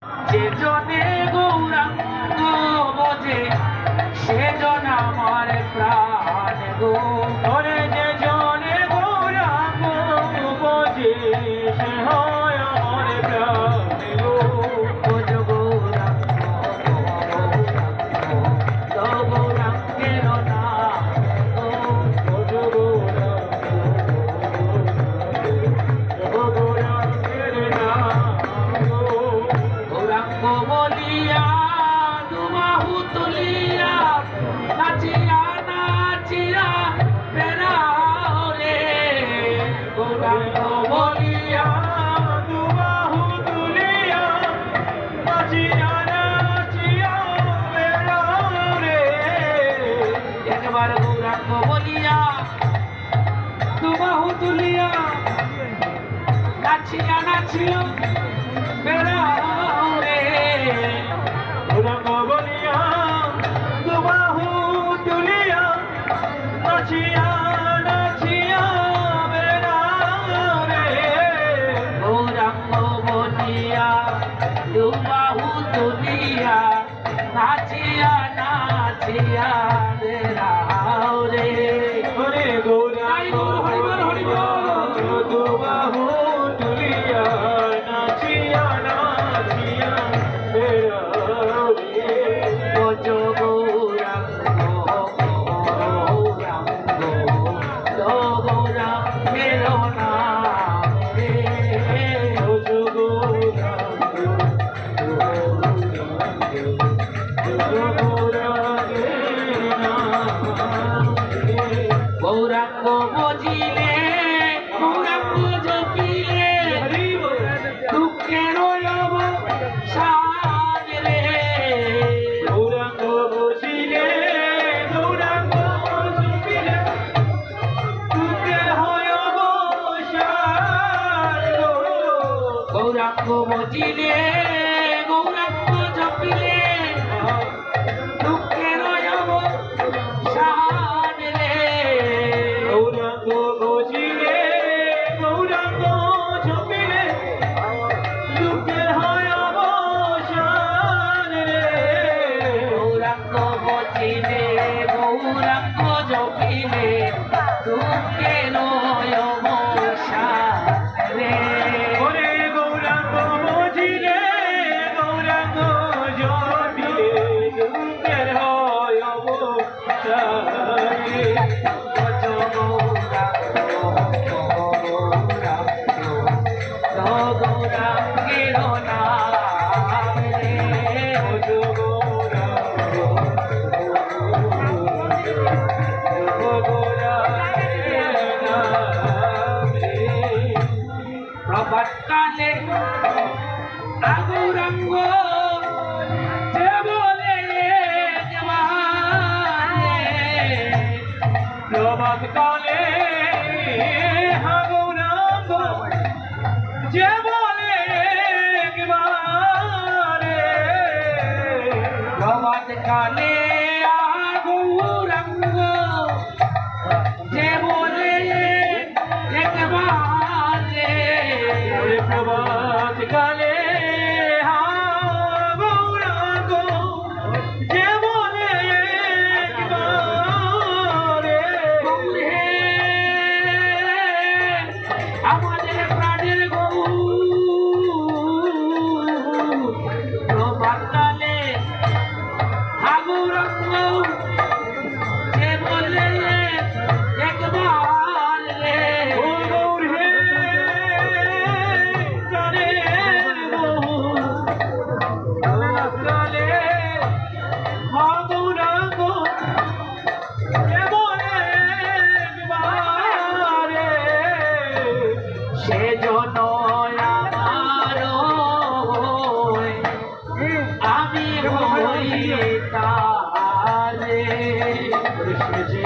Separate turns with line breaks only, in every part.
যে জনে গৌরাঙ্গ বোঝে সেজন আমার প্রাণ গো।
ওরে যে জনে গৌরাঙ্গ বোঝে সে হয় আমার প্রাণ গো।
বোঝ গৌরাঙ্গ তো গৌরাঙ্গের নাম গো।
বোঝ গৌরাঙ্গের নাম গো।
গৌরাঙ্গ বলিয়া দুবাহু তুলিয়া নাচিয়া নাচিয়া বেড়াও রে। গৌরাঙ্গ বলিয়া
দুবাহু তুলিয়া নাচিয়া নাচিয়া বেড়াও রে।
একবার গৌরাঙ্গ বলিয়া দুবাহু তুলিয়া নাচিয়া নাচিয়া বেড়াও রে।
গৌরাঙ্গ বলিয়া দুবাহু তুলিয়া নাচিয়া নাচিয়া বেড়াও রে।
গৌরাঙ্গ বলিয়া দুবাহু তুলিয়া নাচিয়া নাচিয়া বেড়াও রে।
ওরে গৌরাঙ্গ দুবাহু তুলিয়া নাচিয়া নাচিয়া বেড়াও রে।
বোঝ গৌরাঙ্গ গৌরাঙ্গ তো গৌরাঙ্গের নাম রে।
বোঝ গৌরাঙ্গ গৌরাঙ্গের নাম রে।
গৌরাঙ্গ বুঝিলে গৌরাঙ্গ জপিলে দুঃখের অবসান রে।
গৌরাঙ্গ বুঝিলে গৌরাঙ্গ জপিলে দুঃখের হয় অবসান গো।
গৌরাঙ্গ বুঝিলে গৌরাঙ্গ জপিলে দুঃখের অবসান রে।
গৌরাঙ্গ বুঝিলে গৌরাঙ্গ জপিলে দুঃখের হয় অবসান রে।
গৌরাঙ্গ বুঝিলে গৌরাঙ্গ জপিলে দুঃখের অবসান রে।
ওরে গৌরাঙ্গ বুঝিলে গৌরাঙ্গ জপিলে দুঃখের হয় অবসান রে।
বোঝ গৌরাঙ্গ গৌরাঙ্গ তো গৌরাঙ্গের নাম রে।
বোঝ গৌরাঙ্গ গৌরাঙ্গের নাম রে।
প্রভাতকালে গৌরাঙ্গ যে বলে দেওয়ালে।
প্রভাত কালে গৌরাঙ্গ যে বলে একবারে।
প্রভাতকালে গৌরাঙ্গ যে বলে একবারে।
ওরে প্রভাত কালে গৌরাঙ্গ যে বলে একবারে।
গৌরে আমাদের প্রাণের গৌর। প্রভাতকালে গৌরাঙ্গ যে বলে একবার রে।
ও গৌর হে প্রাণের গৌর। প্রভাত কালে গৌরাঙ্গ যে বলে একবারে।
সেজন্য আমার আমি হই তারে।
কৃষ্ণ যে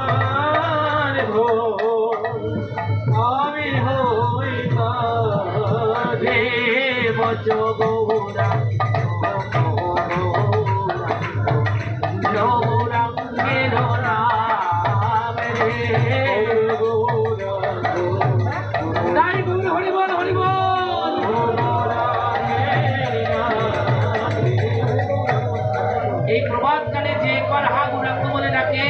আমার আমি হই তারে।
বোঝ গৌরাঙ্গ গৌরাঙ্গের নাম রে।
গৌরাঙ্গ
তাই গৌর হরি বল হরি বল। একবার হা গুণাঙ্গ বলে ডাকে